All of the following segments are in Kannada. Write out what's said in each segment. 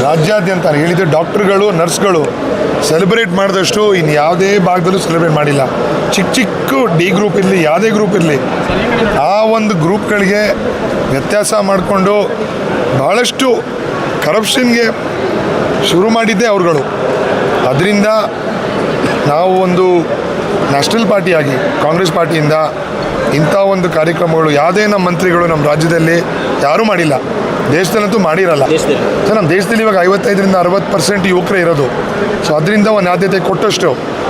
ರಾಜ್ಯಾದ್ಯಂತ ಹೇಳಿದ್ದು ಡಾಕ್ಟರ್ಗಳು ನರ್ಸ್ಗಳು ಸೆಲೆಬ್ರೇಟ್ ಮಾಡಿದಷ್ಟು ಇನ್ನು ಯಾವುದೇ ಭಾಗದಲ್ಲೂ ಸೆಲೆಬ್ರೇಟ್ ಮಾಡಿಲ್ಲ. ಚಿಕ್ಕ ಚಿಕ್ಕ ಡಿ ಗ್ರೂಪ್ ಇರಲಿ, ಯಾವುದೇ ಗ್ರೂಪ್ ಇರಲಿ, ಆ ಒಂದು ಗ್ರೂಪ್ಗಳಿಗೆ ವ್ಯತ್ಯಾಸ ಮಾಡಿಕೊಂಡು ಭಾಳಷ್ಟು ಕರಪ್ಷನ್ಗೆ ಶುರು ಮಾಡಿದ್ದೇ ಅವ್ರುಗಳು. ಅದರಿಂದ ನಾವು ಒಂದು ನ್ಯಾಷನಲ್ ಪಾರ್ಟಿಯಾಗಿ ಕಾಂಗ್ರೆಸ್ ಪಾರ್ಟಿಯಿಂದ ಇಂಥ ಒಂದು ಕಾರ್ಯಕ್ರಮಗಳು ಯಾವುದೇ ನಮ್ಮ ಮಂತ್ರಿಗಳು ನಮ್ಮ ರಾಜ್ಯದಲ್ಲಿ ಯಾರೂ ಮಾಡಿಲ್ಲ, ದೇಶದಲ್ಲಂತೂ ಮಾಡಿರಲ್ಲ. ಸೊ ನಮ್ಮ ದೇಶದಲ್ಲಿ ಇವಾಗ 55-60% ಯುವಕರೇ ಇರೋದು. ಸೊ ಅದರಿಂದ ಒಂದು ಆದ್ಯತೆ ಕೊಟ್ಟಷ್ಟು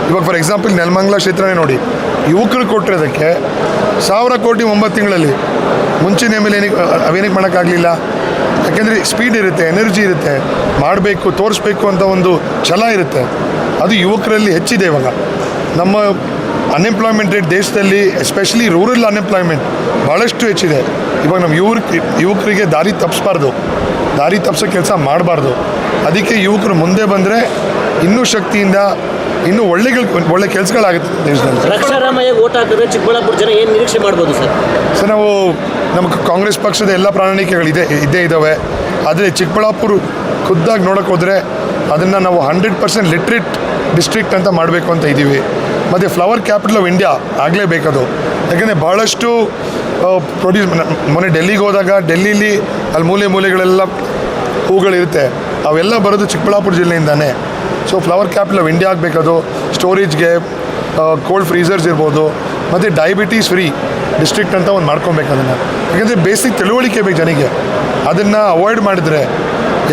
ಇವಾಗ ಫಾರ್ ಎಕ್ಸಾಂಪಲ್ ನೆಲಮಂಗಲ ಕ್ಷೇತ್ರನೇ ನೋಡಿ, ಯುವಕರು ಕೊಟ್ಟಿರೋದಕ್ಕೆ 1000 ಕೋಟಿ 9 ತಿಂಗಳಲ್ಲಿ. ಮುಂಚಿನ ಮೇಲೆ ಅವೇನಕ್ಕೆ ಮಾಡೋಕ್ಕಾಗಲಿಲ್ಲ? ಯಾಕೆಂದರೆ ಸ್ಪೀಡ್ ಇರುತ್ತೆ, ಎನರ್ಜಿ ಇರುತ್ತೆ, ಮಾಡಬೇಕು ತೋರಿಸ್ಬೇಕು ಅಂತ ಒಂದು ಛಲ ಇರುತ್ತೆ. ಅದು ಯುವಕರಲ್ಲಿ ಹೆಚ್ಚಿದೆ. ಇವಾಗ ನಮ್ಮ ಅನ್ಎಂಪ್ಲಾಯ್ಮೆಂಟ್ ರೇಟ್ ದೇಶದಲ್ಲಿ ಎಸ್ಪೆಷಲಿ ರೂರಲ್ ಅನ್ಎಂಪ್ಲಾಯ್ಮೆಂಟ್ ಭಾಳಷ್ಟು ಹೆಚ್ಚಿದೆ. ಇವಾಗ ನಮ್ಮ ಯುವಕರಿಗೆ ದಾರಿ ತಪ್ಪಿಸ್ಬಾರ್ದು, ದಾರಿ ತಪ್ಪಿಸೋ ಕೆಲಸ ಮಾಡಬಾರ್ದು. ಅದಕ್ಕೆ ಯುವಕರು ಮುಂದೆ ಬಂದರೆ ಇನ್ನೂ ಶಕ್ತಿಯಿಂದ ಇನ್ನೂ ಒಳ್ಳೆ ಕೆಲಸಗಳಾಗುತ್ತೆ ದೇಶದಲ್ಲಿ. ರಕ್ಷಾರಾಮಯ್ಯ ಓಟ್ ಹಾಕಿದ್ರೆ ಚಿಕ್ಕಬಳ್ಳಾಪುರ ಜನ ಏನು ನಿರೀಕ್ಷೆ ಮಾಡ್ಬೋದು ಸರ್? ಸರ್, ನಾವು ನಮ್ಮ ಕಾಂಗ್ರೆಸ್ ಪಕ್ಷದ ಎಲ್ಲ ಪ್ರಣಾಳಿಕೆಗಳು ಇದ್ದೇ ಇದ್ದಾವೆ. ಆದರೆ ಚಿಕ್ಕಬಳ್ಳಾಪುರ ಖುದ್ದಾಗಿ ನೋಡೋಕೆ ಹೋದರೆ ಅದನ್ನು ನಾವು 100% ಲಿಟ್ರೇಟ್ ಡಿಸ್ಟ್ರಿಕ್ಟ್ ಅಂತ ಮಾಡಬೇಕು ಅಂತ ಇದ್ದೀವಿ. ಮತ್ತು ಫ್ಲವರ್ ಕ್ಯಾಪಿಟಲ್ ಆಫ್ ಇಂಡಿಯಾ ಆಗಲೇಬೇಕದು. ಯಾಕೆಂದರೆ ಭಾಳಷ್ಟು ಮೊನ್ನೆ ಡೆಲ್ಲಿಗೆ ಹೋದಾಗ ಡೆಲ್ಲೀಲಿ ಅಲ್ಲಿ ಮೂಲೆಗಳೆಲ್ಲ ಹೂಗಳಿರುತ್ತೆ, ಅವೆಲ್ಲ ಬರೋದು ಚಿಕ್ಕಬಳ್ಳಾಪುರ ಜಿಲ್ಲೆಯಿಂದಾನೆ. So flower capital of India ಆಗಬೇಕದು. ಸ್ಟೋರೇಜ್ಗೆ ಕೋಲ್ಡ್ ಫ್ರೀಸರ್ಸ್ ಇರ್ಬೋದು, ಮತ್ತು ಡಯಾಬಿಟೀಸ್ ಫ್ರೀ ಡಿಸ್ಟ್ರಿಕ್ಟ್ ಅಂತ ಒಂದು ಮಾಡ್ಕೊಬೇಕು ಅದನ್ನು. ಯಾಕೆಂದರೆ ಬೇಸಿಕ್ ತಿಳುವಳಿಕೆ ಬೇಕು ಜನಕ್ಕೆ. ಅದನ್ನು ಅವಾಯ್ಡ್ ಮಾಡಿದ್ರೆ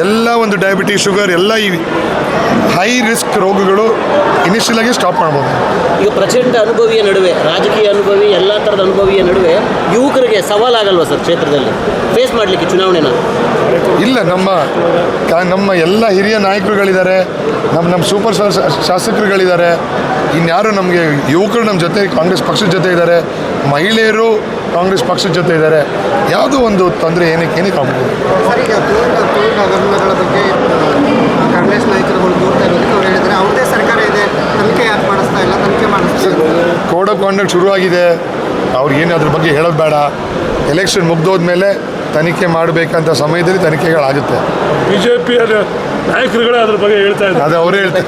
ಎಲ್ಲ ಒಂದು ಡಯಾಬಿಟೀಸ್, ಶುಗರ್ ಎಲ್ಲ ಈ ಹೈ ರಿಸ್ಕ್ ರೋಗಗಳು ಇನಿಷಿಯಲ್ ಆಗಿ ಸ್ಟಾಪ್ ಮಾಡ್ಬೋದು. ಈಗ ಪ್ರಚಂಡ ಅನುಭವಿಯ ನಡುವೆ, ರಾಜಕೀಯ ಅನುಭವಿ, ಎಲ್ಲ ಥರದ ಅನುಭವಿಯ ನಡುವೆ ಯುವಕರಿಗೆ ಸವಾಲಾಗಲ್ವಾ ಸರ್ ಕ್ಷೇತ್ರದಲ್ಲಿ ಫೇಸ್ ಮಾಡಲಿಕ್ಕೆ ಚುನಾವಣೆನ? ಇಲ್ಲ, ನಮ್ಮ ಎಲ್ಲ ಹಿರಿಯ ನಾಯಕರುಗಳಿದ್ದಾರೆ, ನಮ್ಮ ಸೂಪರ್ ಶಾಸಕರುಗಳಿದ್ದಾರೆ. ಇನ್ಯಾರು ನಮಗೆ ಯುವಕರು ನಮ್ಮ ಜೊತೆ ಕಾಂಗ್ರೆಸ್ ಪಕ್ಷದ ಜೊತೆ ಇದ್ದಾರೆ, ಮಹಿಳೆಯರು ಕಾಂಗ್ರೆಸ್ ಪಕ್ಷದ ಜೊತೆ ಇದ್ದಾರೆ. ಯಾವುದೋ ಒಂದು ತೊಂದರೆ ಏನಕ್ಕೆ ಆಗ್ಬೋದು. ಸರ್, ಈಗ ಹಗರಣಗಳ ಬಗ್ಗೆ ಕಾಂಗ್ರೆಸ್ ನಾಯಕರುಗಳು ದೂರ್ತಾ ಇರೋದಕ್ಕೆ ಅವ್ರು ಹೇಳಿದರೆ ಅವ್ರದ್ದೇ ಸರ್ಕಾರ ಇದೆ, ತನಿಖೆ ಯಾಕೆ ಮಾಡಿಸ್ತಾ ಇಲ್ಲ, ತನಿಖೆ ಮಾಡಿಸ್ತಾ ಕೋಡ್ ಆಫ್ ಕಾಂಡಕ್ಟ್ ಶುರುವಾಗಿದೆ. ಅವ್ರಿಗೇನು ಅದ್ರ ಬಗ್ಗೆ ಹೇಳೋದು ಬೇಡ. ಎಲೆಕ್ಷನ್ ಮುಗ್ದೋದ್ಮೇಲೆ ತನಿಖೆ ಮಾಡಬೇಕಂತ ಸಮಯದಲ್ಲಿ ತನಿಖೆಗಳಾಗುತ್ತೆ. ಬಿಜೆಪಿಯ ನಾಯಕರುಗಳೇ ಅದ್ರ ಬಗ್ಗೆ ಹೇಳ್ತಾ ಇದ್ದಾರೆ. ಅದು ಅವರೇ ಹೇಳ್ತಾರೆ.